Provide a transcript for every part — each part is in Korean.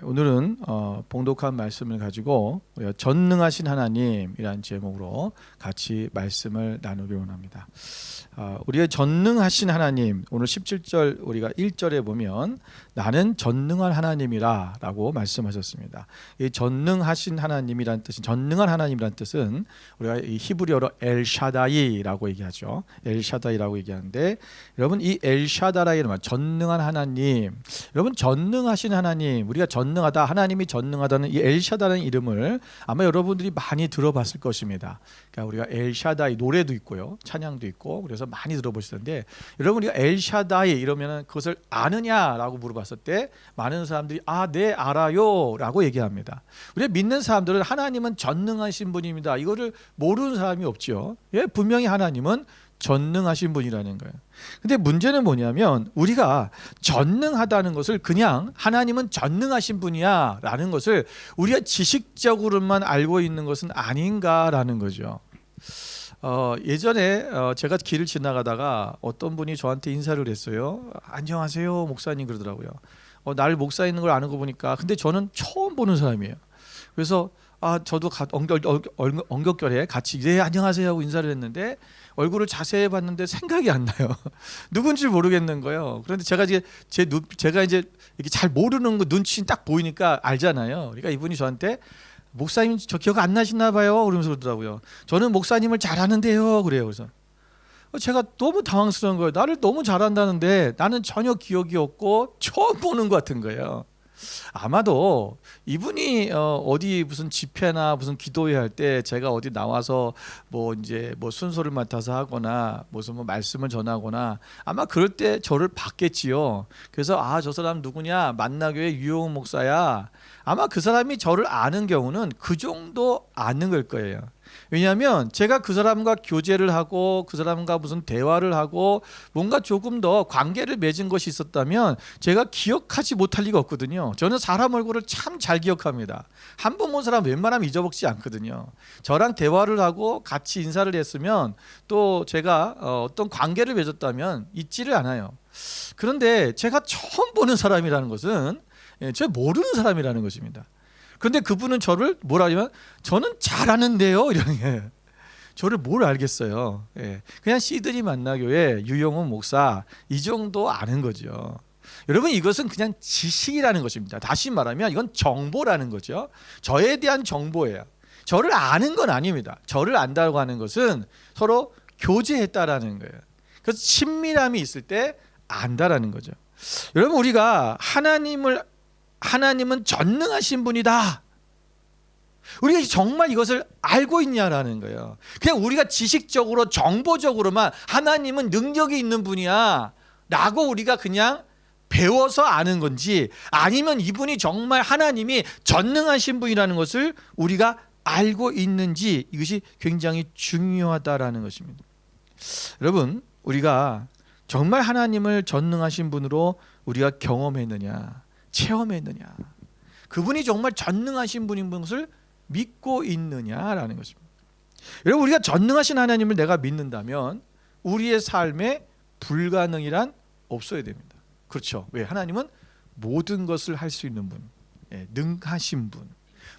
오늘은 봉독한 말씀을 가지고 우리가 전능하신 하나님이라는 제목으로 같이 말씀을 나누기 원합니다. 우리의 전능하신 하나님, 오늘 17절 우리가 1절에 보면 나는 전능한 하나님이라 라고 말씀하셨습니다. 이 전능하신 하나님이란 뜻은, 전능한 하나님이란 뜻은 우리가 이 히브리어로 엘샤다이라고 얘기하죠. 엘샤다이라고 얘기하는데, 여러분 이 엘샤다이는 전능한 하나님, 여러분 전능하신 하나님, 우리가 전능하다, 하나님이 전능하다는 이 엘샤다라는 이름을 아마 여러분들이 많이 들어봤을 것입니다. 그러니까 우리가 엘샤다이 노래도 있고요, 찬양도 있고, 그래서 많이 들어보실 텐데, 여러분 우리가 엘샤다이 이러면은 그것을 아느냐라고 물어봤을 때 많은 사람들이 네 알아요 라고 얘기합니다. 우리가 믿는 사람들은 하나님은 전능하신 분입니다, 이거를 모르는 사람이 없죠. 예, 분명히 하나님은 전능하신 분이라는 거예요. 근데 문제는 뭐냐면, 우리가 전능하다는 것을 그냥 하나님은 전능하신 분이야 라는 것을 우리가 지식적으로만 알고 있는 것은 아닌가라는 거죠. 예전에 제가 길을 지나가다가 어떤 분이 저한테 인사를 했어요. 안녕하세요 목사님 그러더라고요. 날 목사인 걸 아는 거 보니까, 근데 저는 처음 보는 사람이에요. 그래서 저도 엉겹결에 같이 네 안녕하세요 하고 인사를 했는데, 얼굴을 자세히 봤는데 생각이 안 나요. 누군지 모르겠는 거예요. 그런데 제가 이제 제가 이제 이렇게 잘 모르는 거 눈치 딱 보이니까 알잖아요. 그러니까 이분이 저한테 목사님 저 기억 안 나시나 봐요 그러면서 그러더라고요. 저는 목사님을 잘 아는데요 그래요. 그래서 제가 너무 당황스러운 거예요. 나를 너무 잘 안다는데 나는 전혀 기억이 없고 처음 보는 것 같은 거예요. 아마도 이분이 어디 무슨 집회나 무슨 기도회 할 때 제가 어디 나와서 뭐 이제 뭐 순서를 맡아서 하거나 무슨 뭐 말씀을 전하거나 아마 그럴 때 저를 봤겠지요. 그래서 저 사람 누구냐, 만나교회 유용훈 목사야. 아마 그 사람이 저를 아는 경우는 그 정도 아는 걸 거예요. 왜냐하면 제가 그 사람과 교제를 하고 그 사람과 무슨 대화를 하고 뭔가 조금 더 관계를 맺은 것이 있었다면 제가 기억하지 못할 리가 없거든요. 저는 사람 얼굴을 참 잘 기억합니다. 한 번 본 사람 웬만하면 잊어먹지 않거든요. 저랑 대화를 하고 같이 인사를 했으면, 또 제가 어떤 관계를 맺었다면 잊지를 않아요. 그런데 제가 처음 보는 사람이라는 것은 제가 모르는 사람이라는 것입니다. 그런데 그분은 저를 뭐라 하냐면 저는 잘 아는데요 이런 게, 저를 뭘 알겠어요. 그냥 시드니 만나교회 유용훈 목사 이 정도 아는 거죠. 여러분 이것은 그냥 지식이라는 것입니다. 다시 말하면 이건 정보라는 거죠. 저에 대한 정보예요. 저를 아는 건 아닙니다. 저를 안다고 하는 것은 서로 교제했다라는 거예요. 그래서 친밀함이 있을 때 안다라는 거죠. 여러분 우리가 하나님은 전능하신 분이다, 우리가 정말 이것을 알고 있냐라는 거예요. 그냥 우리가 지식적으로 정보적으로만 하나님은 능력이 있는 분이야 라고 우리가 그냥 배워서 아는 건지, 아니면 이분이 정말 하나님이 전능하신 분이라는 것을 우리가 알고 있는지, 이것이 굉장히 중요하다라는 것입니다. 여러분 우리가 정말 하나님을 전능하신 분으로 우리가 경험했느냐, 체험했느냐, 그분이 정말 전능하신 분인 것을 믿고 있느냐라는 것입니다. 여러분 우리가 전능하신 하나님을 내가 믿는다면 우리의 삶에 불가능이란 없어야 됩니다. 그렇죠. 왜? 하나님은 모든 것을 할 수 있는 분, 능하신 분,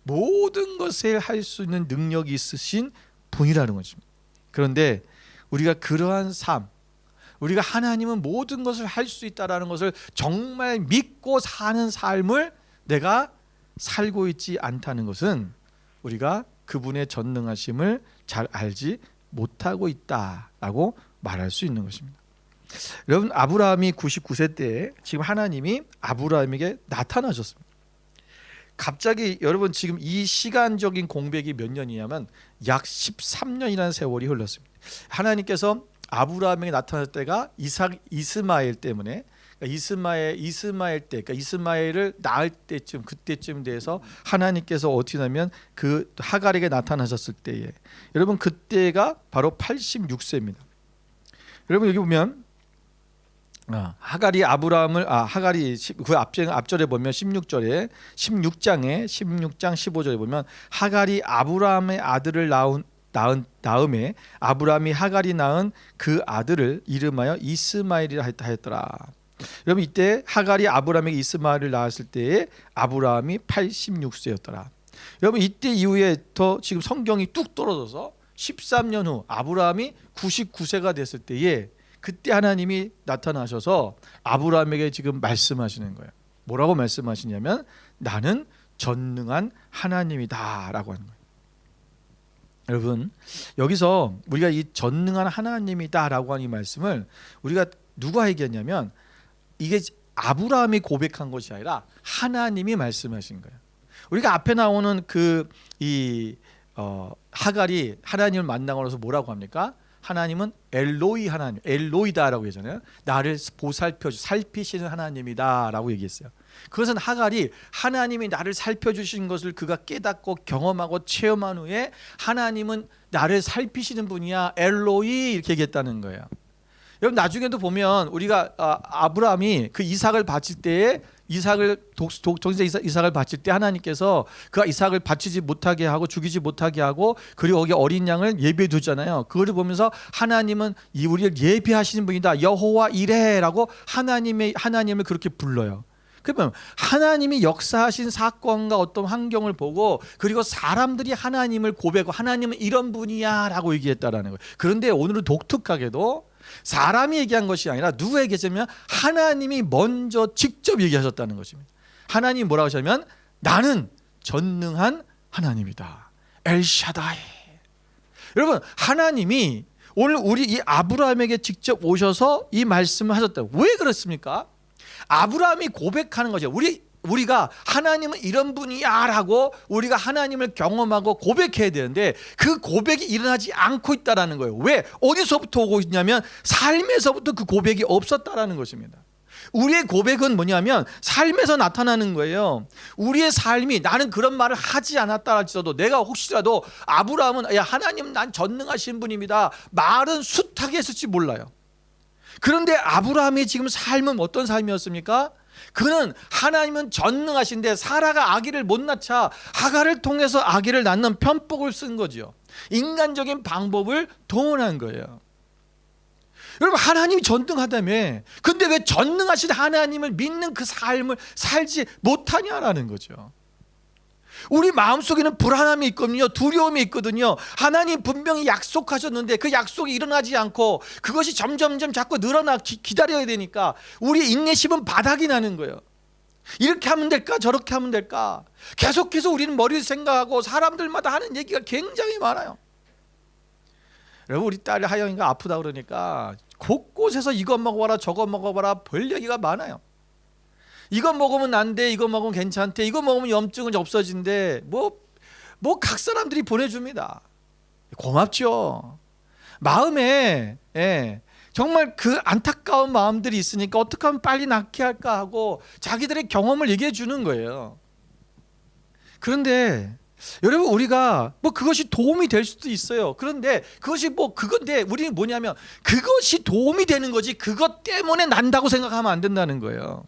모든 것을 할 수 있는 능력이 있으신 분이라는 것입니다. 그런데 우리가 그러한 삶, 우리가 하나님은 모든 것을 할 수 있다라는 것을 정말 믿고 사는 삶을 내가 살고 있지 않다는 것은 우리가 그분의 전능하심을 잘 알지 못하고 있다라고 말할 수 있는 것입니다. 여러분 아브라함이 99세 때 지금 하나님이 아브라함에게 나타나셨습니다. 갑자기 여러분 지금 이 시간적인 공백이 몇 년이냐면 약 13년이라는 세월이 흘렀습니다. 하나님께서 아브라함에게 나타날 때가 이스마엘 때문에, 이스마엘 때, 그러니까 이스마엘을 낳을 때쯤, 그때쯤 돼서 하나님께서 어떻게 하면 그 하갈에게 나타나셨을 때에, 여러분 그때가 바로 86세입니다. 여러분 여기 보면 하갈이 그 앞절에 보면 16장에 16장 15절에 보면 하갈이 아브라함의 아들을 낳은 다음에 아브라함이 하갈이 낳은 그 아들을 이름하여 이스마엘이라 하였더라. 여러분 이때 하갈이 아브라함에게 이스마엘을 낳았을 때에 아브라함이 86세였더라. 여러분 이때 이후에부터 지금 성경이 뚝 떨어져서 13년 후 아브라함이 99세가 됐을 때에 그때 하나님이 나타나셔서 아브라함에게 지금 말씀하시는 거예요. 뭐라고 말씀하시냐면 나는 전능한 하나님이다라고 하는 거예요. 여러분 여기서 우리가 이 전능한 하나님이다라고 하는 이 말씀을 우리가 누가 얘기했냐면 이게 아브라함이 고백한 것이 아니라 하나님이 말씀하신 거예요. 우리가 앞에 나오는 하갈이 하나님을 만나고 나서 뭐라고 합니까? 하나님은 엘로이 하나님, 엘로이다라고 하잖아요. 나를 살피시는 하나님이다라고 얘기했어요. 그것은 하갈이 하나님이 나를 살펴주신 것을 그가 깨닫고 경험하고 체험한 후에 하나님은 나를 살피시는 분이야, 엘로이 이렇게 얘기했다는 거예요. 여러분 나중에도 보면 우리가 아브라함이 그 이삭을 바칠 때에 동생 이삭을 바칠 때 하나님께서 그가 이삭을 바치지 못하게 하고 죽이지 못하게 하고 그리고 거기 어린 양을 예비해 두잖아요. 그거를 보면서 하나님은 우리를 예비하시는 분이다, 여호와 이레라고 하나님을 그렇게 불러요. 그러면 하나님이 역사하신 사건과 어떤 환경을 보고 그리고 사람들이 하나님을 고백하고 하나님은 이런 분이야 라고 얘기했다라는 거예요. 그런데 오늘은 독특하게도 사람이 얘기한 것이 아니라 누가 얘기했냐면 하나님이 먼저 직접 얘기하셨다는 것입니다. 하나님이 뭐라고 하셨냐면 나는 전능한 하나님이다, 엘샤다이. 여러분 하나님이 오늘 우리 이 아브라함에게 직접 오셔서 이 말씀을 하셨다. 왜 그렇습니까? 아브라함이 고백하는 거죠. 우리가 하나님은 이런 분이야 라고 우리가 하나님을 경험하고 고백해야 되는데 그 고백이 일어나지 않고 있다는 거예요. 왜? 어디서부터 오고 있냐면 삶에서부터 그 고백이 없었다는 것입니다. 우리의 고백은 뭐냐면 삶에서 나타나는 거예요. 우리의 삶이 나는 그런 말을 하지 않았다 할지라도 내가 혹시라도 아브라함은 야 하나님 난 전능하신 분입니다 말은 숱하게 했을지 몰라요. 그런데 아브라함의 지금 삶은 어떤 삶이었습니까? 그는 하나님은 전능하신데 사라가 아기를 못 낳자 하갈을 통해서 아기를 낳는 편법을 쓴 거죠. 인간적인 방법을 동원한 거예요. 여러분 하나님이 전능하다며 근데 왜 전능하신 하나님을 믿는 그 삶을 살지 못하냐라는 거죠. 우리 마음속에는 불안함이 있거든요. 두려움이 있거든요. 하나님 분명히 약속하셨는데 그 약속이 일어나지 않고 그것이 점점점 자꾸 늘어나 기다려야 되니까 우리의 인내심은 바닥이 나는 거예요. 이렇게 하면 될까 저렇게 하면 될까 계속해서 우리는 머리를 생각하고 사람들마다 하는 얘기가 굉장히 많아요. 여러분 우리 딸 하영이가 아프다 그러니까 곳곳에서 이것 먹어봐라 저것 먹어봐라 별 얘기가 많아요. 이거 먹으면 안 돼, 이거 먹으면 괜찮대, 이거 먹으면 염증은 없어진대. 뭐 각 사람들이 보내줍니다. 고맙죠. 마음에 정말 그 안타까운 마음들이 있으니까 어떻게 하면 빨리 낫게 할까 하고 자기들의 경험을 얘기해 주는 거예요. 그런데 여러분 우리가 그것이 도움이 될 수도 있어요. 그런데 그것이 그건데 우리는 뭐냐면 그것이 도움이 되는 거지 그것 때문에 난다고 생각하면 안 된다는 거예요.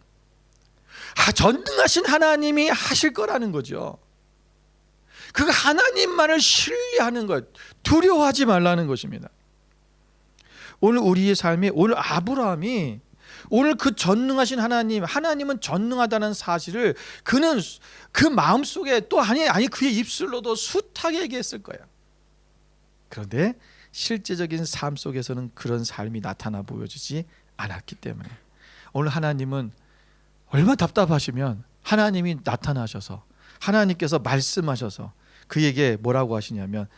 전능하신 하나님이 하실 거라는 거죠. 그 하나님만을 신뢰하는 것, 두려워하지 말라는 것입니다. 오늘 우리의 삶에 오늘 아브라함이 오늘 그 전능하신 하나님은 전능하다는 사실을 그는 그 마음속에 또 아니 그의 입술로도 숱하게 얘기했을 거예요. 그런데 실제적인 삶 속에서는 그런 삶이 나타나 보여지지 않았기 때문에 오늘 하나님은 얼마나 답답하시면 하나님이 나타나셔서 하나님께서 말씀하셔서 그에게 뭐라고 하시냐면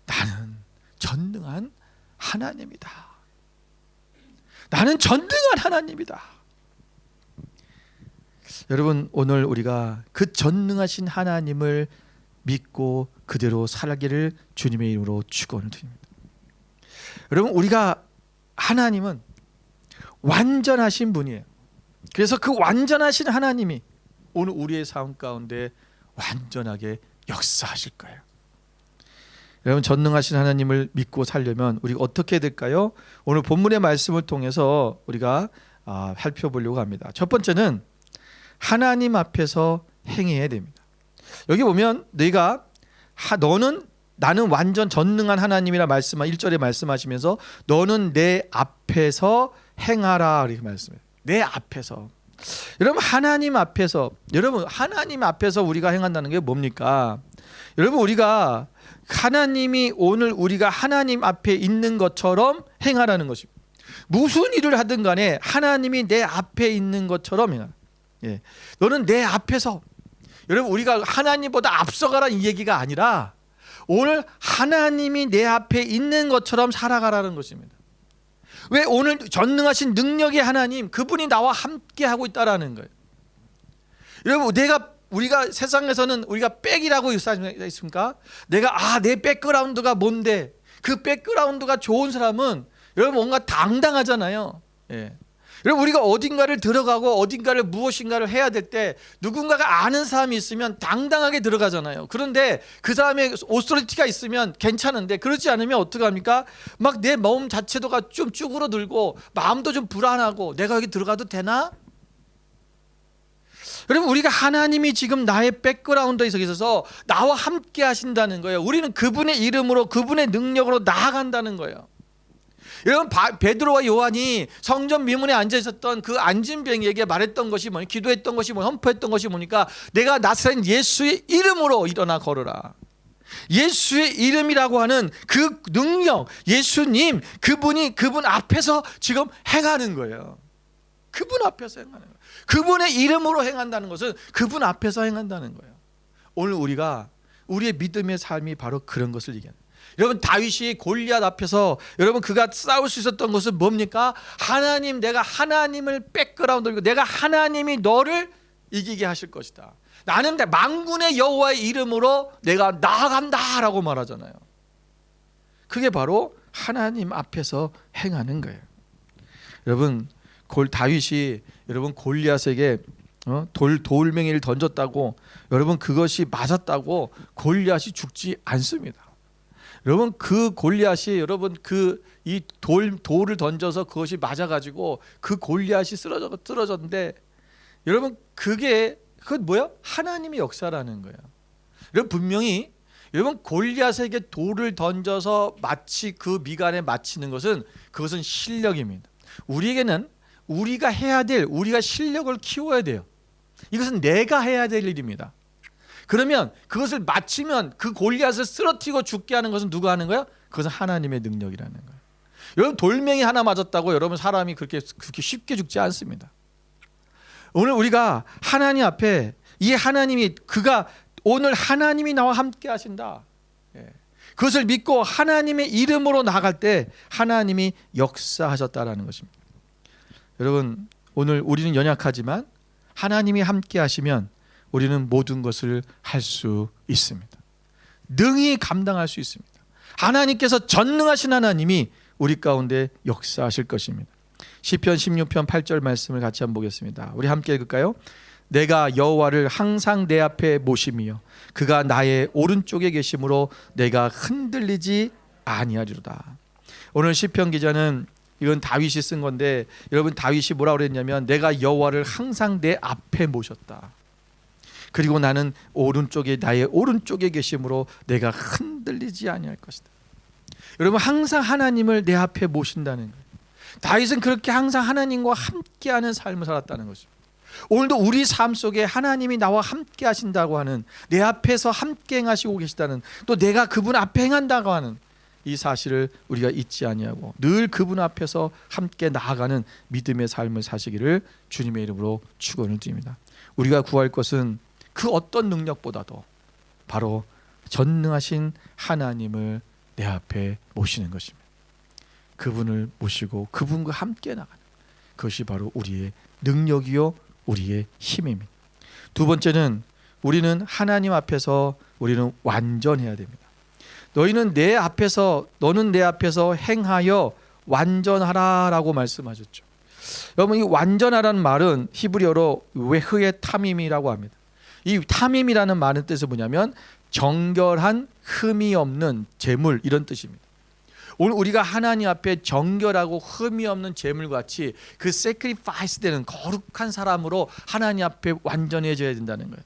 나는 전능한 하나님이다. 나는 전능한 하나님이다. 여러분 오늘 우리가 그 전능하신 하나님을 믿고 그대로 살기를 주님의 이름으로 축원을 드립니다. 여러분 우리가 하나님은 완전하신 분이에요. 그래서 그 완전하신 하나님이 오늘 우리의 삶 가운데 완전하게 역사하실 거예요. 여러분 전능하신 하나님을 믿고 살려면 우리가 어떻게 해야 될까요? 오늘 본문의 말씀을 통해서 우리가 살펴보려고 합니다. 첫 번째는 하나님 앞에서 행해야 됩니다. 여기 보면 나는 완전 전능한 하나님이라 1절에 말씀하시면서 너는 내 앞에서 행하라 이렇게 말씀해요. 내 앞에서. 여러분 하나님 앞에서 우리가 행한다는 게 뭡니까? 여러분 우리가 하나님이 오늘 우리가 하나님 앞에 있는 것처럼 행하라는 것입니다. 무슨 일을 하든 간에 하나님이 내 앞에 있는 것처럼 행하라. 너는 내 앞에서. 여러분 우리가 하나님보다 앞서가라는 이 얘기가 아니라 오늘 하나님이 내 앞에 있는 것처럼 살아가라는 것입니다. 왜? 오늘 전능하신 능력의 하나님, 그분이 나와 함께 하고 있다라는 거예요. 여러분 우리가 세상에서는 우리가 백이라고 있습니까? 내 백그라운드가 뭔데? 그 백그라운드가 좋은 사람은 여러분 뭔가 당당하잖아요. 여러분 우리가 어딘가를 들어가고 어딘가를 무엇인가를 해야 될 때 누군가가 아는 사람이 있으면 당당하게 들어가잖아요. 그런데 그 사람의 오토리티가 있으면 괜찮은데 그렇지 않으면 어떡합니까? 막 내 마음 자체도가 좀 쭈그러들고 마음도 좀 불안하고 내가 여기 들어가도 되나? 여러분 우리가 하나님이 지금 나의 백그라운드에 있어서 나와 함께 하신다는 거예요. 우리는 그분의 이름으로 그분의 능력으로 나아간다는 거예요. 여러분 베드로와 요한이 성전 미문에 앉아 있었던 그 안진병에게 말했던 것이 뭐냐? 기도했던 것이 뭐냐? 헌포했던 것이 뭐니까 내가 나사렛 예수의 이름으로 일어나 걸어라. 예수의 이름이라고 하는 그 능력, 예수님 그분 앞에서 지금 행하는 거예요. 그분 앞에서 행하는 거예요. 그분의 이름으로 행한다는 것은 그분 앞에서 행한다는 거예요. 오늘 우리의 믿음의 삶이 바로 그런 것을 얘기하는 거예요. 여러분 다윗이 골리앗 앞에서 여러분 그가 싸울 수 있었던 것은 뭡니까? 내가 하나님을 백그라운드로 내가 하나님이 너를 이기게 하실 것이다. 나는 만군의 여호와의 이름으로 내가 나아간다라고 말하잖아요. 그게 바로 하나님 앞에서 행하는 거예요. 여러분 다윗이 여러분 골리앗에게 돌멩이를 던졌다고 여러분 그것이 맞았다고 골리앗이 죽지 않습니다. 여러분 그 골리앗이 여러분 이 돌을 던져서 그것이 맞아가지고 그 골리앗이 쓰러졌는데 여러분 그건 뭐야? 하나님의 역사라는 거예요. 여러분 분명히 여러분 골리앗에게 돌을 던져서 마치 그 미간에 맞히는 것은 그것은 실력입니다. 우리에게는 우리가 실력을 키워야 돼요. 이것은 내가 해야 될 일입니다. 그러면 그것을 맞추면 그 골리앗을 쓰러뜨리고 죽게 하는 것은 누가 하는 거야? 그것은 하나님의 능력이라는 거예요. 여러분 돌멩이 하나 맞았다고 여러분 사람이 그렇게 쉽게 죽지 않습니다. 오늘 우리가 하나님 앞에 이 하나님이 오늘 하나님이 나와 함께 하신다. 그것을 믿고 하나님의 이름으로 나아갈 때 하나님이 역사하셨다라는 것입니다. 여러분 오늘 우리는 연약하지만 하나님이 함께 하시면 우리는 모든 것을 할 수 있습니다. 능히 감당할 수 있습니다. 하나님께서 전능하신 하나님이 우리 가운데 역사하실 것입니다. 시편 16편 8절 말씀을 같이 한번 보겠습니다. 우리 함께 읽을까요? 내가 여호와를 항상 내 앞에 모심이요 그가 나의 오른쪽에 계심으로 내가 흔들리지 아니하리로다. 오늘 시편 기자는 이건 다윗이 쓴 건데 여러분 다윗이 뭐라고 그랬냐면 내가 여호와를 항상 내 앞에 모셨다. 그리고 나는 나의 오른쪽에 계심으로 내가 흔들리지 아니할 것이다. 여러분 항상 하나님을 내 앞에 모신다는 거예요. 다윗은 그렇게 항상 하나님과 함께하는 삶을 살았다는 것입니다. 오늘도 우리 삶 속에 하나님이 나와 함께 하신다고 하는 내 앞에서 함께 행하시고 계시다는 또 내가 그분 앞에 행한다고 하는 이 사실을 우리가 잊지 아니하고 늘 그분 앞에서 함께 나아가는 믿음의 삶을 사시기를 주님의 이름으로 축원을 드립니다. 우리가 구할 것은 그 어떤 능력보다도 바로 전능하신 하나님을 내 앞에 모시는 것입니다. 그분을 모시고 그분과 함께 나가는 그것이 바로 우리의 능력이요 우리의 힘입니다. 두 번째는 우리는 하나님 앞에서 우리는 완전해야 됩니다. 너는 내 앞에서 행하여 완전하라라고 말씀하셨죠. 여러분 이 완전하라는 말은 히브리어로 웨흐의 탐임이라고 합니다. 이 탐임이라는 말은 뜻이 뭐냐면 정결한 흠이 없는 제물 이런 뜻입니다. 오늘 우리가 하나님 앞에 정결하고 흠이 없는 제물같이 그 세크리파이스 되는 거룩한 사람으로 하나님 앞에 완전해져야 된다는 거예요.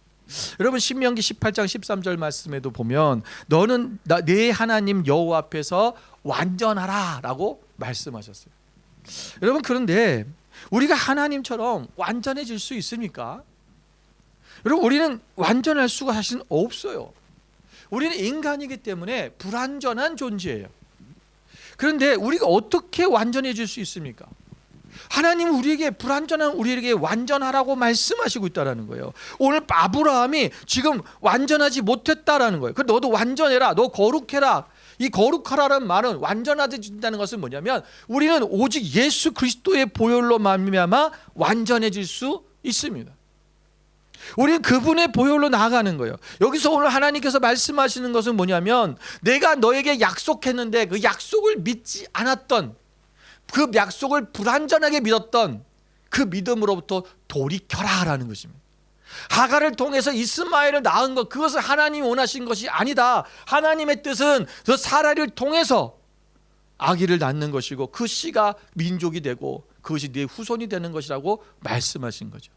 여러분 신명기 18장 13절 말씀에도 보면 너는 내 하나님 여호와 앞에서 완전하라 라고 말씀하셨어요. 여러분 그런데 우리가 하나님처럼 완전해질 수 있습니까? 여러분, 우리는 완전할 수가 사실은 없어요. 우리는 인간이기 때문에 불완전한 존재예요. 그런데 우리가 어떻게 완전해질 수 있습니까? 하나님은 우리에게 불완전한 우리에게 완전하라고 말씀하시고 있다는 거예요. 오늘 아브라함이 지금 완전하지 못했다라는 거예요. 그래서 너도 완전해라, 너 거룩해라. 이 거룩하라는 말은 완전해진다는 것은 뭐냐면 우리는 오직 예수 그리스도의 보혈로 말미암아 완전해질 수 있습니다. 우리는 그분의 보혈로 나아가는 거예요. 여기서 오늘 하나님께서 말씀하시는 것은 뭐냐면 내가 너에게 약속했는데 그 약속을 믿지 않았던, 그 약속을 불완전하게 믿었던 그 믿음으로부터 돌이켜라라는 것입니다. 하갈을 통해서 이스마엘을 낳은 것, 그것을 하나님이 원하신 것이 아니다. 하나님의 뜻은 그 사라를 통해서 아기를 낳는 것이고 그 씨가 민족이 되고 그것이 네 후손이 되는 것이라고 말씀하신 거죠.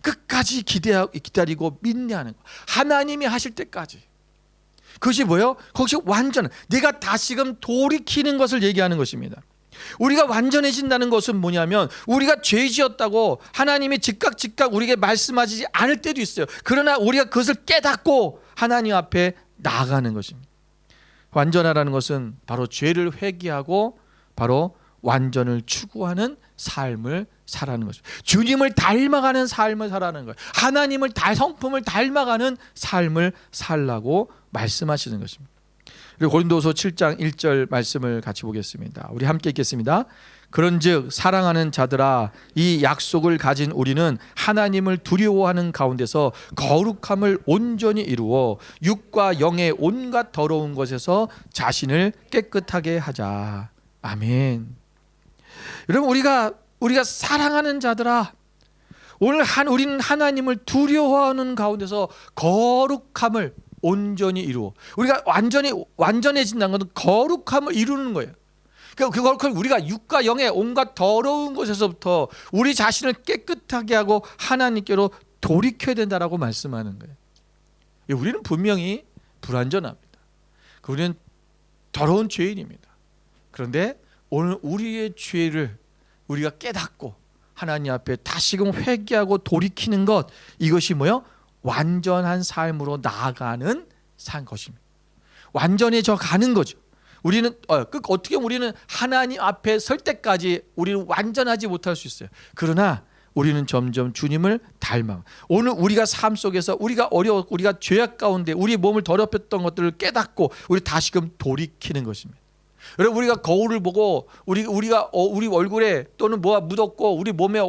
끝까지 기다리고 믿냐는 거. 하나님이 하실 때까지. 그것이 뭐예요? 그것이 완전, 내가 다시금 돌이키는 것을 얘기하는 것입니다. 우리가 완전해진다는 것은 뭐냐면 우리가 죄 지었다고 하나님이 즉각 우리에게 말씀하시지 않을 때도 있어요. 그러나 우리가 그것을 깨닫고 하나님 앞에 나아가는 것입니다. 완전하라는 것은 바로 죄를 회개하고 바로 완전을 추구하는 삶을 살아가는 것입니다. 주님을 닮아가는 삶을 살아가는 거예요. 하나님을 성품을 닮아가는 삶을 살라고 말씀하시는 것입니다. 그리고 고린도서 7장 1절 말씀을 같이 보겠습니다. 우리 함께 읽겠습니다. 그런즉 사랑하는 자들아, 이 약속을 가진 우리는 하나님을 두려워하는 가운데서 거룩함을 온전히 이루어 육과 영의 온갖 더러운 것에서 자신을 깨끗하게 하자. 아멘. 여러분, 우리가 사랑하는 자들아, 오늘 우리는 하나님을 두려워하는 가운데서 거룩함을 온전히 이루어, 우리가 완전해진다는 것은 거룩함을 이루는 거예요. 그걸 우리가 육과 영의 온갖 더러운 것에서부터 우리 자신을 깨끗하게 하고 하나님께로 돌이켜야 된다라고 말씀하는 거예요. 우리는 분명히 불완전합니다. 우리는 더러운 죄인입니다. 그런데 오늘 우리의 죄를 우리가 깨닫고 하나님 앞에 다시금 회개하고 돌이키는 것, 이것이 뭐예요? 완전한 삶으로 나아가는 것입니다. 완전해져 가는 거죠. 우리는 어떻게 우리는 하나님 앞에 설 때까지 우리는 완전하지 못할 수 있어요. 그러나 우리는 점점 주님을 닮아. 오늘 우리가 삶 속에서 우리가 우리가 죄악 가운데 우리 몸을 더럽혔던 것들을 깨닫고 우리 다시금 돌이키는 것입니다. 여러분, 우리가 거울을 보고 우리 얼굴에 또는 뭐가 묻었고 우리 몸에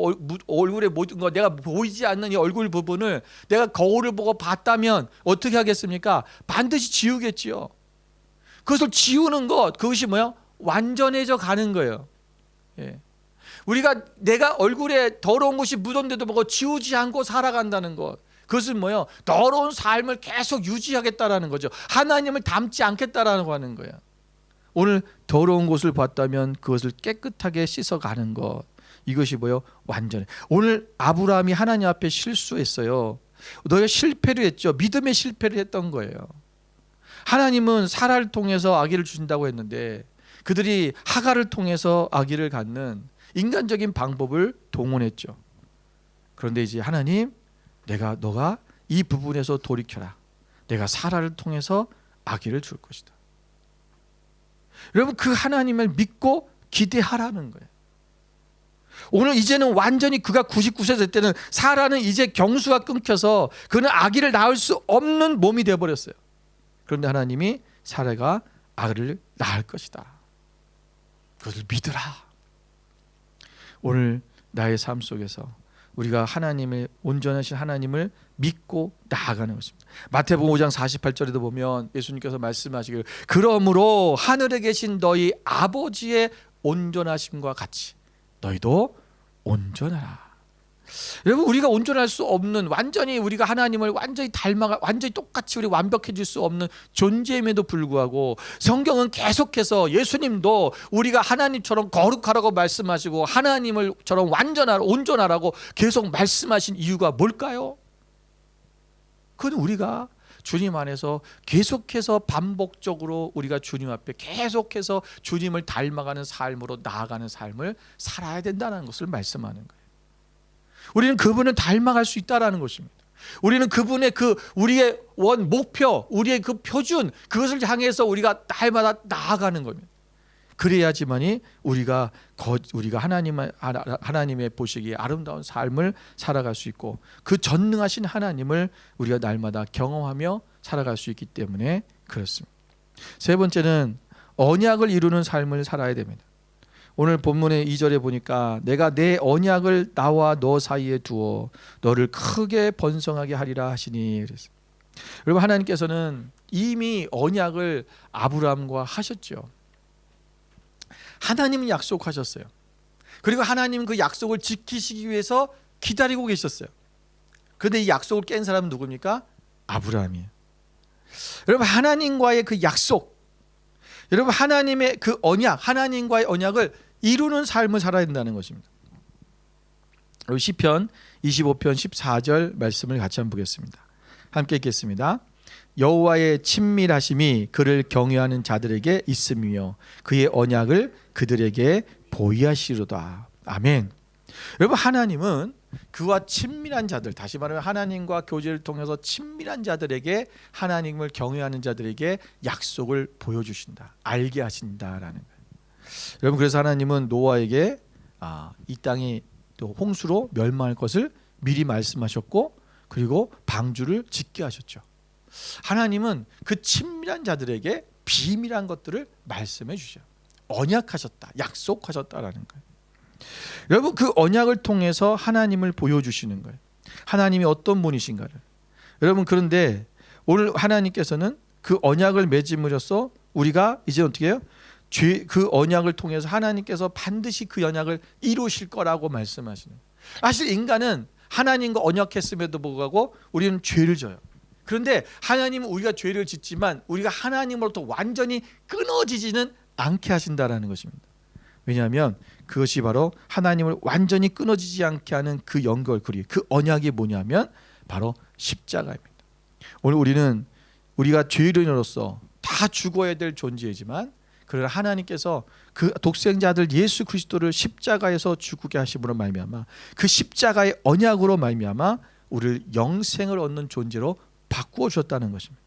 얼굴에 모든 거 내가 보이지 않는 이 얼굴 부분을 내가 거울을 보고 봤다면 어떻게 하겠습니까? 반드시 지우겠지요. 그것을 지우는 것, 그것이 뭐야? 완전해져 가는 거예요. 예. 우리가 내가 얼굴에 더러운 것이 묻었는데도 보고 지우지 않고 살아간다는 것, 그것은 뭐예요? 더러운 삶을 계속 유지하겠다라는 거죠. 하나님을 닮지 않겠다라고 하는 거예요. 오늘 더러운 것을 봤다면 그것을 깨끗하게 씻어가는 것, 이것이 뭐예요? 완전해. 오늘 아브라함이 하나님 앞에 실수했어요. 너희가 실패를 했죠. 믿음의 실패를 했던 거예요. 하나님은 사라를 통해서 아기를 주신다고 했는데 그들이 하갈을 통해서 아기를 갖는 인간적인 방법을 동원했죠. 그런데 이제 하나님, 너가 이 부분에서 돌이켜라. 내가 사라를 통해서 아기를 줄 것이다. 여러분, 그 하나님을 믿고 기대하라는 거예요. 오늘 이제는 완전히 그가 99세 될 때는 사라는 이제 경수가 끊겨서 그는 아기를 낳을 수 없는 몸이 되어버렸어요. 그런데 하나님이 사라가 아기를 낳을 것이다. 그것을 믿으라. 오늘 나의 삶 속에서 우리가 온전하신 하나님을 믿고 나아가는 것입니다. 마태복음 5장 48절에도 보면 예수님께서 말씀하시기를 그러므로 하늘에 계신 너희 아버지의 온전하심과 같이 너희도 온전하라. 여러분, 우리가 온전할 수 없는, 완전히 우리가 하나님을 완전히 완전히 똑같이 우리 완벽해질 수 없는 존재임에도 불구하고 성경은 계속해서 예수님도 우리가 하나님처럼 거룩하라고 말씀하시고 하나님을처럼 온전하라고 계속 말씀하신 이유가 뭘까요? 그건 우리가 주님 안에서 계속해서 반복적으로 우리가 주님 앞에 계속해서 주님을 닮아가는 삶으로 나아가는 삶을 살아야 된다는 것을 말씀하는 거예요. 우리는 그분을 닮아갈 수 있다라는 것입니다. 우리는 그분의 그 우리의 원 목표, 우리의 그 표준, 그것을 향해서 우리가 날마다 나아가는 겁니다. 그래야지만이 우리가 하나님의 보시기에 아름다운 삶을 살아갈 수 있고, 그 전능하신 하나님을 우리가 날마다 경험하며 살아갈 수 있기 때문에 그렇습니다. 세 번째는 언약을 이루는 삶을 살아야 됩니다. 오늘 본문의 2절에 보니까 내가 내 언약을 나와 너 사이에 두어 너를 크게 번성하게 하리라 하시니 그랬어요. 여러분, 하나님께서는 이미 언약을 아브라함과 하셨죠. 하나님은 약속하셨어요. 그리고 하나님은 그 약속을 지키시기 위해서 기다리고 계셨어요. 그런데 이 약속을 깬 사람은 누굽니까? 아브라함이에요. 여러분, 하나님과의 그 약속, 여러분 하나님의 그 언약, 하나님과의 언약을 이루는 삶을 살아야 된다는 것입니다. 시편 25편 14절 말씀을 같이 한번 보겠습니다. 함께 읽겠습니다. 여호와의 친밀하심이 그를 경외하는 자들에게 있으며 그의 언약을 그들에게 보이하시리로다. 아멘. 여러분, 하나님은 그와 친밀한 자들, 다시 말하면 하나님과 교제를 통해서 친밀한 자들에게, 하나님을 경외하는 자들에게 약속을 보여주신다, 알게 하신다라는 거예요. 여러분, 그래서 하나님은 노아에게 이 땅이 또 홍수로 멸망할 것을 미리 말씀하셨고, 그리고 방주를 짓게 하셨죠. 하나님은 그 친밀한 자들에게 비밀한 것들을 말씀해 주셔. 언약하셨다, 약속하셨다라는 거예요. 여러분, 그 언약을 통해서 하나님을 보여주시는 거예요. 하나님이 어떤 분이신가를. 여러분, 그런데 오늘 하나님께서는 그 언약을 맺음으로써 우리가 이제 어떻게 해요? 그 언약을 통해서 하나님께서 반드시 그 언약을 이루실 거라고 말씀하시는 거예요. 사실 인간은 하나님과 언약했음에도 불구하고 우리는 죄를 져요. 그런데 하나님은 우리가 죄를 짓지만 우리가 하나님으로부터 완전히 끊어지지는 않게 하신다라는 것입니다. 왜냐하면 그것이 바로 하나님을 완전히 끊어지지 않게 하는 그 연결고리, 그 언약이 뭐냐면 바로 십자가입니다. 오늘 우리는 우리가 죄인으로서 다 죽어야 될 존재이지만, 그러나 하나님께서 그 독생자 아들 예수 그리스도를 십자가에서 죽게 하심으로 말미암아 그 십자가의 언약으로 말미암아 우리를 영생을 얻는 존재로 바꾸어 주셨다는 것입니다.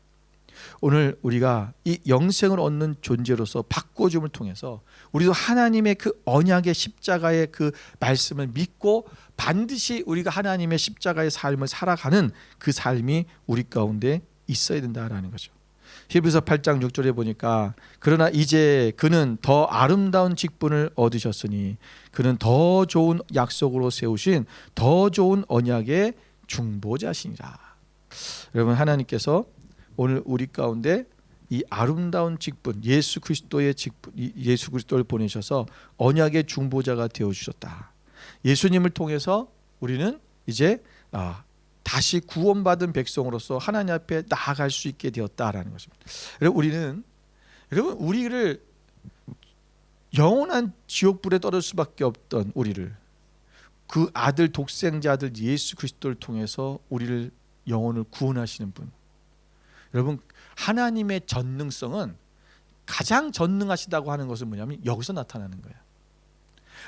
오늘 우리가 이 영생을 얻는 존재로서 바꿔줌을 통해서 우리도 하나님의 그 언약의 십자가의 그 말씀을 믿고 반드시 우리가 하나님의 십자가의 삶을 살아가는 그 삶이 우리 가운데 있어야 된다라는 거죠. 히브리서 8장 6절에 보니까 그러나 이제 그는 더 아름다운 직분을 얻으셨으니 그는 더 좋은 약속으로 세우신 더 좋은 언약의 중보자시니라. 여러분, 하나님께서 오늘 우리 가운데 이 아름다운 직분, 예수 그리스도의 직분, 예수 그리스도를 보내셔서 언약의 중보자가 되어 주셨다. 예수님을 통해서 우리는 이제 다시 구원받은 백성으로서 하나님 앞에 나아갈 수 있게 되었다라는 것입니다. 여러분, 우리를 영원한 지옥불에 떨어질 수밖에 없던 우리를 그 아들, 독생자 아들 예수 그리스도를 통해서 우리를 영혼을 구원하시는 분. 여러분, 하나님의 전능성은 가장 전능하시다고 하는 것은 뭐냐면 여기서 나타나는 거예요.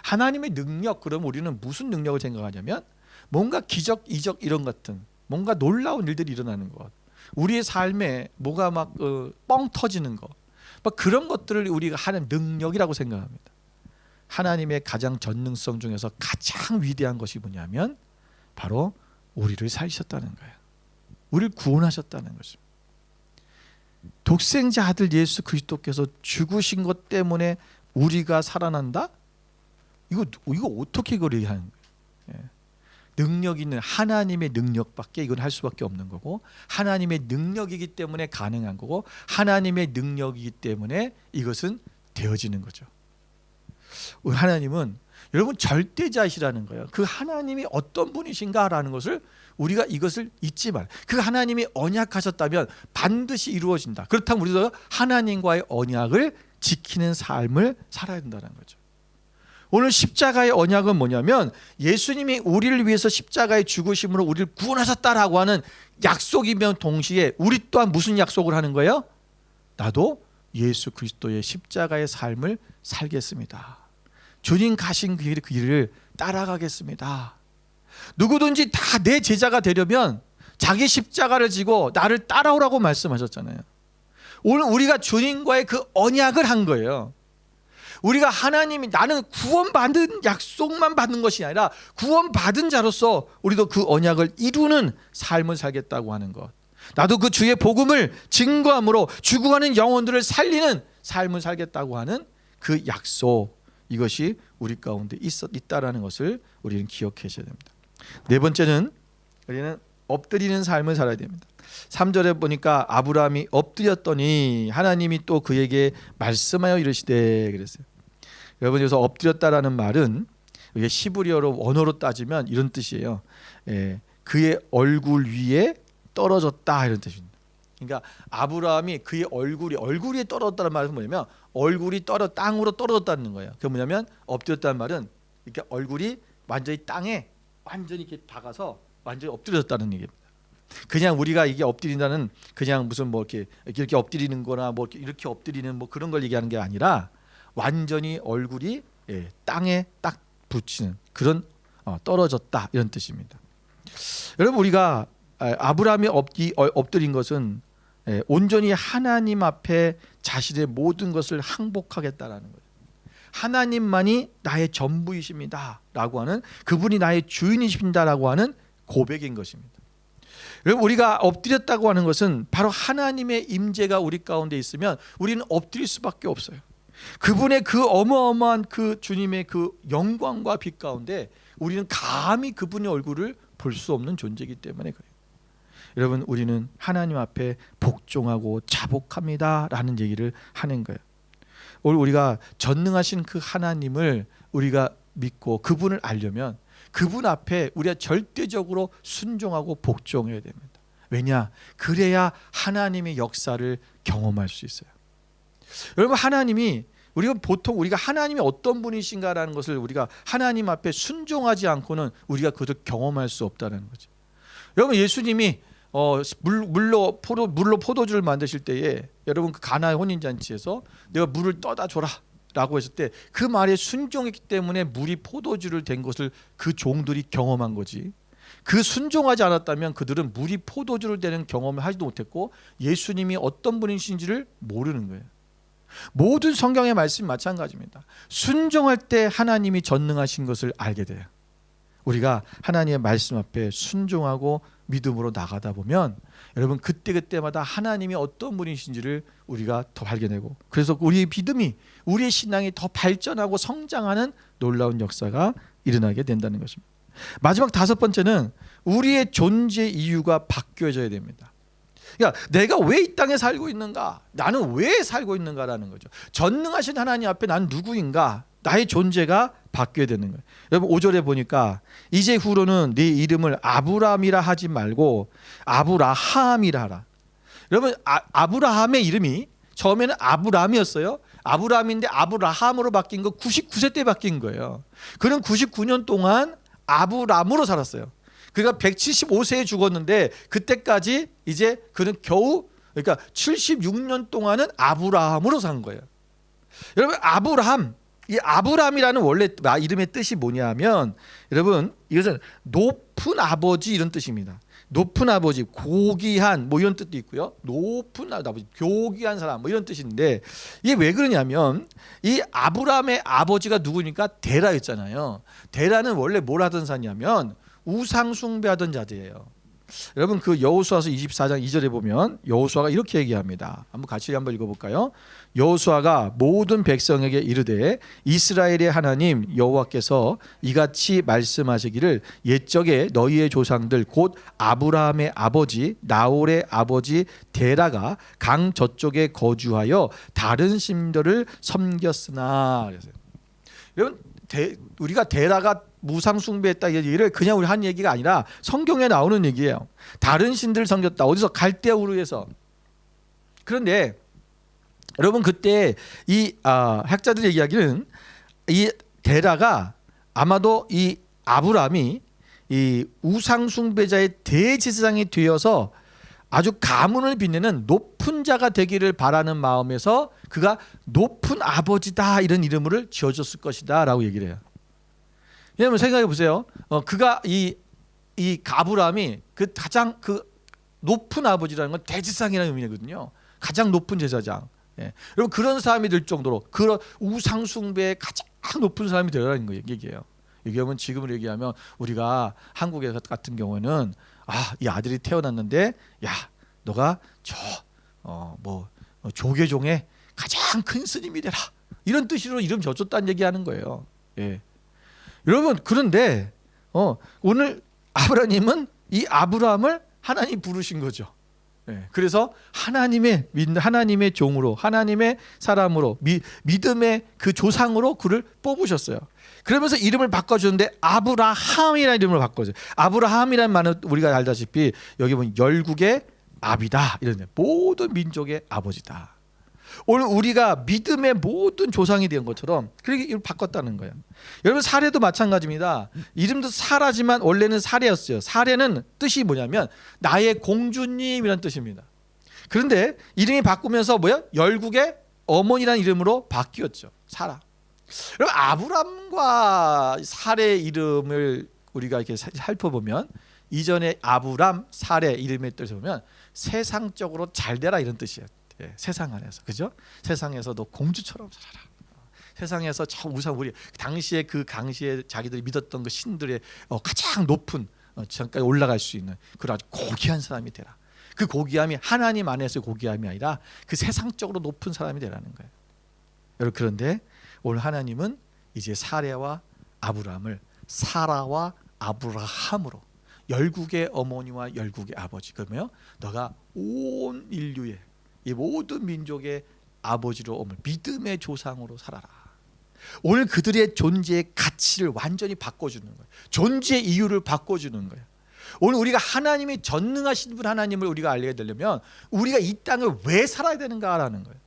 하나님의 능력, 그럼 우리는 무슨 능력을 생각하냐면 뭔가 기적, 이적 이런 같은 뭔가 놀라운 일들이 일어나는 것, 우리의 삶에 뭐가 막 뻥 터지는 것, 막 그런 것들을 우리가 하는 능력이라고 생각합니다. 하나님의 가장 전능성 중에서 가장 위대한 것이 뭐냐면 바로 우리를 살리셨다는 거예요. 우리를 구원하셨다는 것입니다. 독생자 아들 예수 그리스도께서 죽으신 것 때문에 우리가 살아난다? 이거 어떻게 그걸 얘기하는 거예요? 능력 있는 하나님의 능력밖에 이건 할 수밖에 없는 거고, 하나님의 능력이기 때문에 가능한 거고, 하나님의 능력이기 때문에 이것은 되어지는 거죠. 하나님은 여러분 절대자이시라는 거예요. 그 하나님이 어떤 분이신가라는 것을 우리가 이것을 잊지 말. 그 하나님이 언약하셨다면 반드시 이루어진다. 그렇다면 우리도 하나님과의 언약을 지키는 삶을 살아야 된다는 거죠. 오늘 십자가의 언약은 뭐냐면 예수님이 우리를 위해서 십자가의 죽으심으로 우리를 구원하셨다라고 하는 약속이면 동시에 우리 또한 무슨 약속을 하는 거예요? 나도 예수 그리스도의 십자가의 삶을 살겠습니다. 주님 가신 그 길을 따라가겠습니다. 누구든지 다 내 제자가 되려면 자기 십자가를 지고 나를 따라오라고 말씀하셨잖아요. 오늘 우리가 주님과의 그 언약을 한 거예요. 우리가 하나님이 나는 구원받은 약속만 받는 것이 아니라 구원받은 자로서 우리도 그 언약을 이루는 삶을 살겠다고 하는 것. 나도 그 주의 복음을 증거함으로 죽어가는 영혼들을 살리는 삶을 살겠다고 하는 그 약속, 이것이 우리 가운데 있다라는 것을 우리는 기억하셔야 됩니다. 네 번째는 우리는 엎드리는 삶을 살아야 됩니다. 3절에 보니까 아브라함이 엎드렸더니 하나님이 또 그에게 말씀하여 이르시되 그랬어요. 여러분, 여기서 엎드렸다라는 말은 이게 시브리어로 원어로 따지면 이런 뜻이에요. 그의 얼굴 위에 떨어졌다, 이런 뜻입니다. 그러니까 아브라함이 그의 얼굴이 위에 떨어졌다는 말은 뭐냐면 얼굴이 땅으로 떨어졌다는 거예요. 그게 뭐냐면 엎드렸다는 말은 이렇게 얼굴이 완전히 땅에 완전히 이렇게 박아서 완전히 엎드려졌다는 얘기입니다. 그냥 우리가 이게 엎드린다는 그냥 무슨 뭐 이렇게 엎드리는 거나 뭐 이렇게 엎드리는 뭐 그런 걸 얘기하는 게 아니라 완전히 얼굴이 땅에 딱 붙이는 그런 떨어졌다, 이런 뜻입니다. 여러분, 우리가 아브라함이 엎드린 것은 온전히 하나님 앞에 자신의 모든 것을 항복하겠다라는 거예요. 하나님만이 나의 전부이십니다 라고 하는, 그분이 나의 주인이십니다 라고 하는 고백인 것입니다. 여러분, 우리가 엎드렸다고 하는 것은 바로 하나님의 임재가 우리 가운데 있으면 우리는 엎드릴 수밖에 없어요. 그분의 그 어마어마한 그 주님의 그 영광과 빛 가운데 우리는 감히 그분의 얼굴을 볼 수 없는 존재이기 때문에 그래요. 여러분, 우리는 하나님 앞에 복종하고 자복합니다 라는 얘기를 하는 거예요. 오늘 우리가 전능하신 그 하나님을 우리가 믿고 그분을 알려면 그분 앞에 우리가 절대적으로 순종하고 복종해야 됩니다. 왜냐? 그래야 하나님의 역사를 경험할 수 있어요. 여러분, 우리가 하나님이 어떤 분이신가라는 것을 우리가 하나님 앞에 순종하지 않고는 우리가 그것을 경험할 수 없다는 거죠. 여러분, 예수님이 물로 포도주를 만드실 때에 여러분 그 가나의 혼인잔치에서 내가 물을 떠다 줘라 라고 했을 때 그 말에 순종했기 때문에 물이 포도주를 된 것을 그 종들이 경험한 거지, 그 순종하지 않았다면 그들은 물이 포도주를 되는 경험을 하지도 못했고 예수님이 어떤 분이신지를 모르는 거예요. 모든 성경의 말씀이 마찬가지입니다. 순종할 때 하나님이 전능하신 것을 알게 돼요. 우리가 하나님의 말씀 앞에 순종하고 믿음으로 나가다 보면 여러분 그때그때마다 하나님이 어떤 분이신지를 우리가 더 발견하고, 그래서 우리의 믿음이, 우리의 신앙이 더 발전하고 성장하는 놀라운 역사가 일어나게 된다는 것입니다. 마지막 다섯 번째는 우리의 존재 이유가 바뀌어져야 됩니다. 그러니까 내가 왜 이 땅에 살고 있는가, 나는 왜 살고 있는가라는 거죠. 전능하신 하나님 앞에 난 누구인가, 나의 존재가 바뀌어야 되는 거예요. 여러분 5절에 보니까 이제 후로는 네 이름을 아브라함이라 하지 말고 아브라함이라 하라. 여러분 아브라함의 이름이 처음에는 아브람이었어요. 아브라함인데 아브라함으로 바뀐 거 99세 때 바뀐 거예요. 그는 99년 동안 아브람으로 살았어요. 그가 175세에 죽었는데 그때까지 이제 그는 겨우, 그러니까 76년 동안은 아브라함으로 산 거예요. 여러분 이 아브람이라는 원래 이름의 뜻이 뭐냐면 여러분 이것은 높은 아버지 이런 뜻입니다. 높은 아버지, 고귀한 뭐 이런 뜻도 있고요. 높은 아버지, 교귀한 사람 뭐 이런 뜻인데 이게 왜 그러냐면 이 아브람의 아버지가 누구니까 데라였잖아요. 데라는 원래 뭘 하던 사냐면 우상 숭배하던 자들이에요. 여러분 그 여호수아서 24장 2절에 보면 여호수아가 이렇게 얘기합니다. 같이 한번 읽어볼까요? 여호수아가 모든 백성에게 이르되 이스라엘의 하나님 여호와께서 이같이 말씀하시기를 옛적에 너희의 조상들 곧 아브라함의 아버지 나홀의 아버지 데라가 강 저쪽에 거주하여 다른 신들을 섬겼으나. 그래서 여러분 우리가 데라가 무상 숭배했다 이 얘기를 그냥 우리 한 얘기가 아니라 성경에 나오는 얘기예요. 다른 신들을 섬겼다. 어디서? 갈대아 우르에서. 그런데 여러분 그때 이 학자들의 이야기는 이 데라가 아마도 이 아브라함이 이 우상 숭배자의 대제사장이 되어서 아주 가문을 빛내는 높은 자가 되기를 바라는 마음에서 그가 높은 아버지다 이런 이름을 지어줬을 것이다 라고 얘기를 해요. 왜냐하면 생각해 보세요. 그가 이 아브라함이 그 가장 그 높은 아버지라는 건 대제사장이라는 의미거든요. 가장 높은 제사장. 예. 여러분 그런 사람이 될 정도로 그런 우상 숭배의 가장 높은 사람이 되라는 거예요. 얘기해요. 얘기하면 지금으로 얘기하면 우리가 한국에 같은 경우는 이 아들이 태어났는데 야 너가 조계종의 가장 큰 스님이 되라 이런 뜻으로 이름 져줬다는 얘기하는 거예요. 예. 여러분 그런데 오늘 아브라함은 이 아브라함을 하나님 부르신 거죠. 예. 그래서 하나님의 종으로 하나님의 사람으로 믿음의 그 조상으로 그를 뽑으셨어요. 그러면서 이름을 바꿔주는데 아브라함이라는 이름을 바꿔줘요. 아브라함이라는 말은 우리가 알다시피 여기 보면 열국의 아비다 이런 모든 민족의 아버지다. 오늘 우리가 믿음의 모든 조상이 된 것처럼 그렇게 이름을 바꿨다는 거예요. 여러분 사례도 마찬가지입니다. 이름도 사라지만 원래는 사례였어요. 사례는 뜻이 뭐냐면 나의 공주님이라는 뜻입니다. 그런데 이름이 바꾸면서 열국의 어머니라는 이름으로 바뀌었죠. 사라. 여러분 아브람과 사례 이름을 우리가 이렇게 살펴보면 이전에 아브람, 사례 이름의 뜻을 보면 세상적으로 잘 되라 이런 뜻이에요. 예, 세상 안에서 그죠? 세상에서도 공주처럼 살아라. 세상에서 저 우상 우리 당시에 자기들이 믿었던 그 신들의 가장 높은 지상까지 올라갈 수 있는 그런 아주 고귀한 사람이 되라. 그 고귀함이 하나님 안에서의 고귀함이 아니라 그 세상적으로 높은 사람이 되라는 거예요. 여러분 그런데 오늘 하나님은 이제 사례와 아브라함을 사라와 아브라함으로 열국의 어머니와 열국의 아버지 그러면 너가 온 인류의 이 모든 민족의 아버지로 오늘 믿음의 조상으로 살아라. 오늘 그들의 존재의 가치를 완전히 바꿔주는 거예요. 존재의 이유를 바꿔주는 거예요. 오늘 우리가 하나님이 전능하신 분 하나님을 우리가 알게 되려면 우리가 이 땅을 왜 살아야 되는가라는 거예요.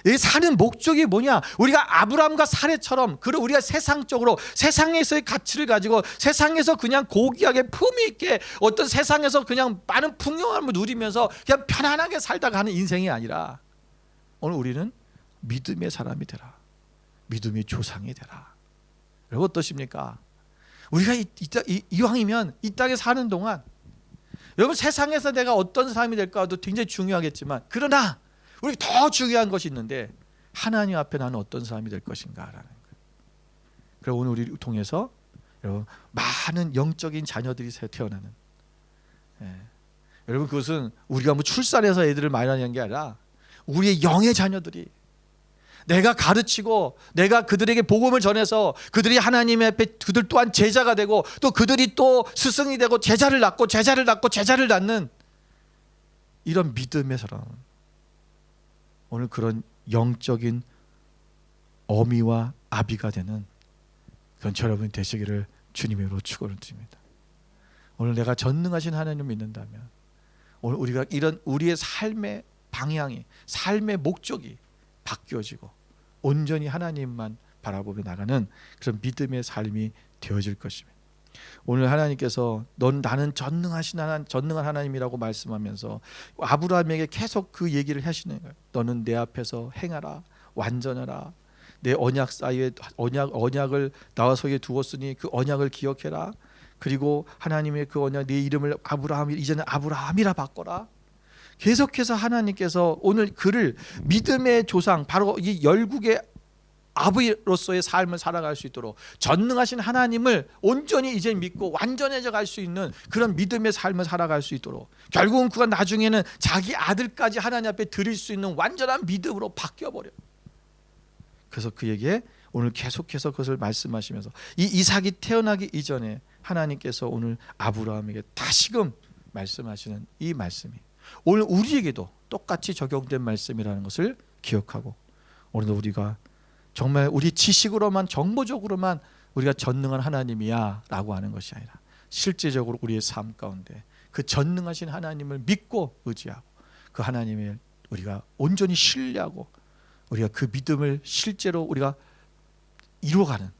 이 사는 목적이 뭐냐? 우리가 아브라함과 사례처럼 우리가 세상적으로 세상에서의 가치를 가지고 세상에서 그냥 고귀하게 품위 있게 어떤 세상에서 그냥 많은 풍요함을 누리면서 그냥 편안하게 살다가 하는 인생이 아니라 오늘 우리는 믿음의 사람이 되라. 믿음의 조상이 되라. 여러분 어떠십니까? 우리가 이왕이면 이 땅에 사는 동안 여러분 세상에서 내가 어떤 사람이 될까도 굉장히 중요하겠지만 그러나 우리 더 중요한 것이 있는데 하나님 앞에 나는 어떤 사람이 될 것인가라는 거예요. 그래서 오늘 우리를 통해서 여러분 많은 영적인 자녀들이 태어나는 여러분 그것은 우리가 뭐 출산해서 애들을 많이 게 아니라 우리의 영의 자녀들이 내가 가르치고 내가 그들에게 복음을 전해서 그들이 하나님 앞에 그들 또한 제자가 되고 또 그들이 또 스승이 되고 제자를 낳고 제자를 낳고 제자를 낳는 이런 믿음의 사람 오늘 그런 영적인 어미와 아비가 되는 그런 여러분이 되시기를 주님의 이름으로 축원을 드립니다. 오늘 내가 전능하신 하나님을 믿는다면 오늘 우리가 이런 우리의 삶의 방향이 삶의 목적이 바뀌어지고 온전히 하나님만 바라보며 나가는 그런 믿음의 삶이 되어질 것입니다. 오늘 하나님께서 나는 전능한 하나님이라고 말씀하면서 아브라함에게 계속 그 얘기를 하시는 거예요. 너는 내 앞에서 행하라 완전하라 내 언약 사이에 언약을 나와 서에 두었으니 그 언약을 기억해라. 그리고 하나님의 그 언약 네 이름을 이제는 아브라함이라 바꿔라. 계속해서 하나님께서 오늘 그를 믿음의 조상 바로 이 열국의 아버지로서의 삶을 살아갈 수 있도록 전능하신 하나님을 온전히 이제 믿고 완전해져 갈 수 있는 그런 믿음의 삶을 살아갈 수 있도록 결국은 그가 나중에는 자기 아들까지 하나님 앞에 드릴 수 있는 완전한 믿음으로 바뀌어버려. 그래서 그에게 오늘 계속해서 그것을 말씀하시면서 이 이삭이 태어나기 이전에 하나님께서 오늘 아브라함에게 다시금 말씀하시는 이 말씀이 오늘 우리에게도 똑같이 적용된 말씀이라는 것을 기억하고 오늘도 우리가 정말 우리 지식으로만 정보적으로만 우리가 전능한 하나님이야 라고 하는 것이 아니라 실제적으로 우리의 삶 가운데 그 전능하신 하나님을 믿고 의지하고 그 하나님을 우리가 온전히 신뢰하고 우리가 그 믿음을 실제로 우리가 이루어가는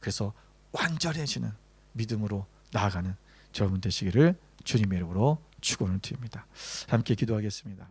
그래서 완전해지는 믿음으로 나아가는 여러분 되시기를 주님의 이름으로 축원을 드립니다. 함께 기도하겠습니다.